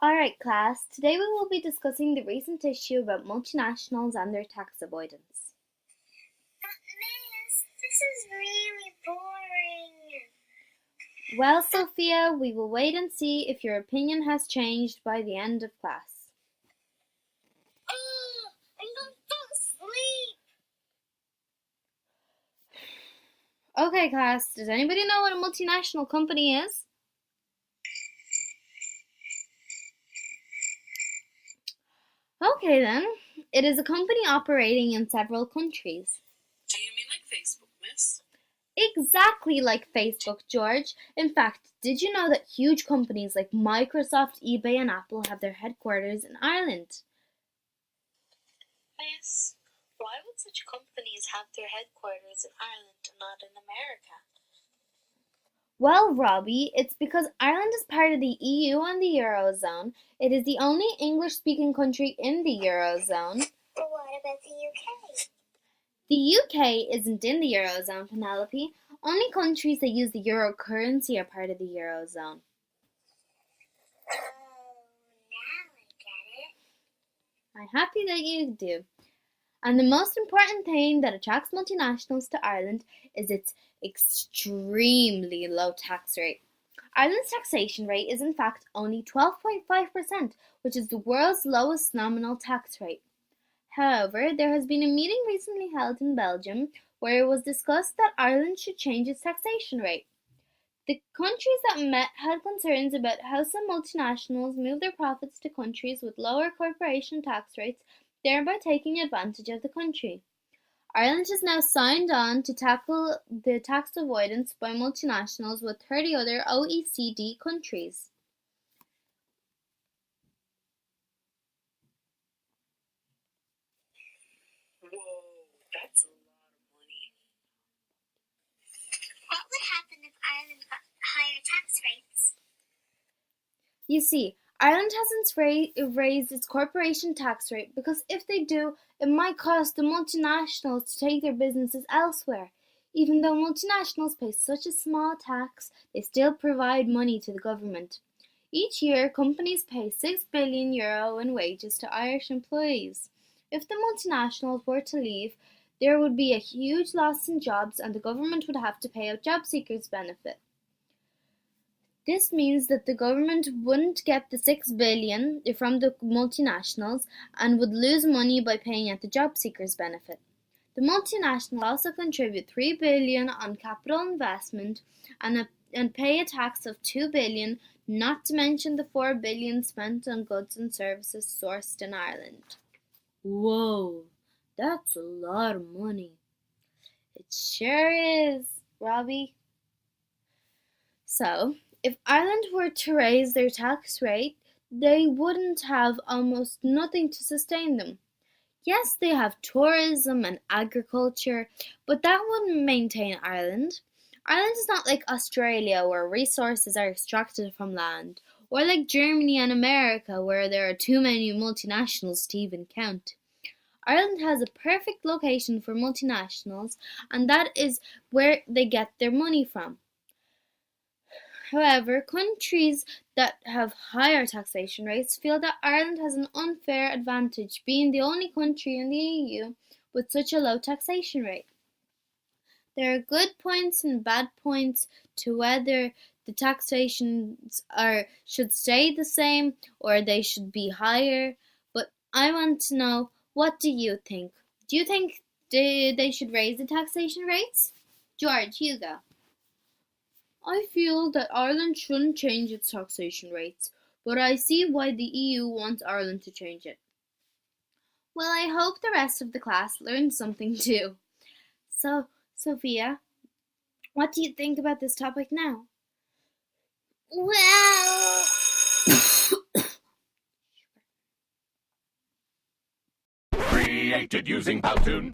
Alright class, today we will be discussing the recent issue about multinationals and their tax avoidance. But Miss, this is really boring. Well, Sophia, we will wait and see if your opinion has changed by the end of class. Oh, I'm going to fall asleep. Okay class, does anybody know what a multinational company is? Okay then, it is a company operating in several countries. Do you mean like Facebook, miss? Exactly like Facebook, George. In fact, did you know that huge companies like Microsoft, eBay, and Apple have their headquarters in Ireland? Miss, why would such companies have their headquarters in Ireland and not in America? Well, Robbie, it's because Ireland is part of the EU and the Eurozone. It is the only English-speaking country in the Eurozone. But what about the UK? The UK isn't in the Eurozone, Penelope. Only countries that use the euro currency are part of the Eurozone. Oh, now I get it. I'm happy that you do. And the most important thing that attracts multinationals to Ireland is its extremely low tax rate. Ireland's taxation rate is in fact only 12.5%, which is the world's lowest nominal tax rate. However, there has been a meeting recently held in Belgium where it was discussed that Ireland should change its taxation rate. The countries that met had concerns about how some multinationals move their profits to countries with lower corporation tax rates, thereby taking advantage of the country. Ireland has now signed on to tackle the tax avoidance by multinationals with 30 other OECD countries. Whoa, that's a lot of money. What would happen if Ireland got higher tax rates? You see, Ireland hasn't raised its corporation tax rate because if they do, it might cause the multinationals to take their businesses elsewhere. Even though multinationals pay such a small tax, they still provide money to the government. Each year, companies pay €6 billion in wages to Irish employees. If the multinationals were to leave, there would be a huge loss in jobs and the government would have to pay out job seekers' benefit. This means that the government wouldn't get the €6 billion from the multinationals and would lose money by paying out the job seekers' benefit. The multinational also contribute €3 billion on capital investment and pay a tax of €2 billion, not to mention the €4 billion spent on goods and services sourced in Ireland. Whoa, that's a lot of money. It sure is, Robbie. So, if Ireland were to raise their tax rate, they wouldn't have almost nothing to sustain them. Yes, they have tourism and agriculture, but that wouldn't maintain Ireland. Ireland is not like Australia where resources are extracted from land, or like Germany and America where there are too many multinationals to even count. Ireland has a perfect location for multinationals, and that is where they get their money from. However, countries that have higher taxation rates feel that Ireland has an unfair advantage being the only country in the EU with such a low taxation rate. There are good points and bad points to whether the taxations should stay the same or they should be higher, but I want to know, what do you think? Do you think they should raise the taxation rates? George, you go. I feel that Ireland shouldn't change its taxation rates, but I see why the EU wants Ireland to change it. Well, I hope the rest of the class learned something too. So, Sophia, what do you think about this topic now? Well, Created using Powtoon.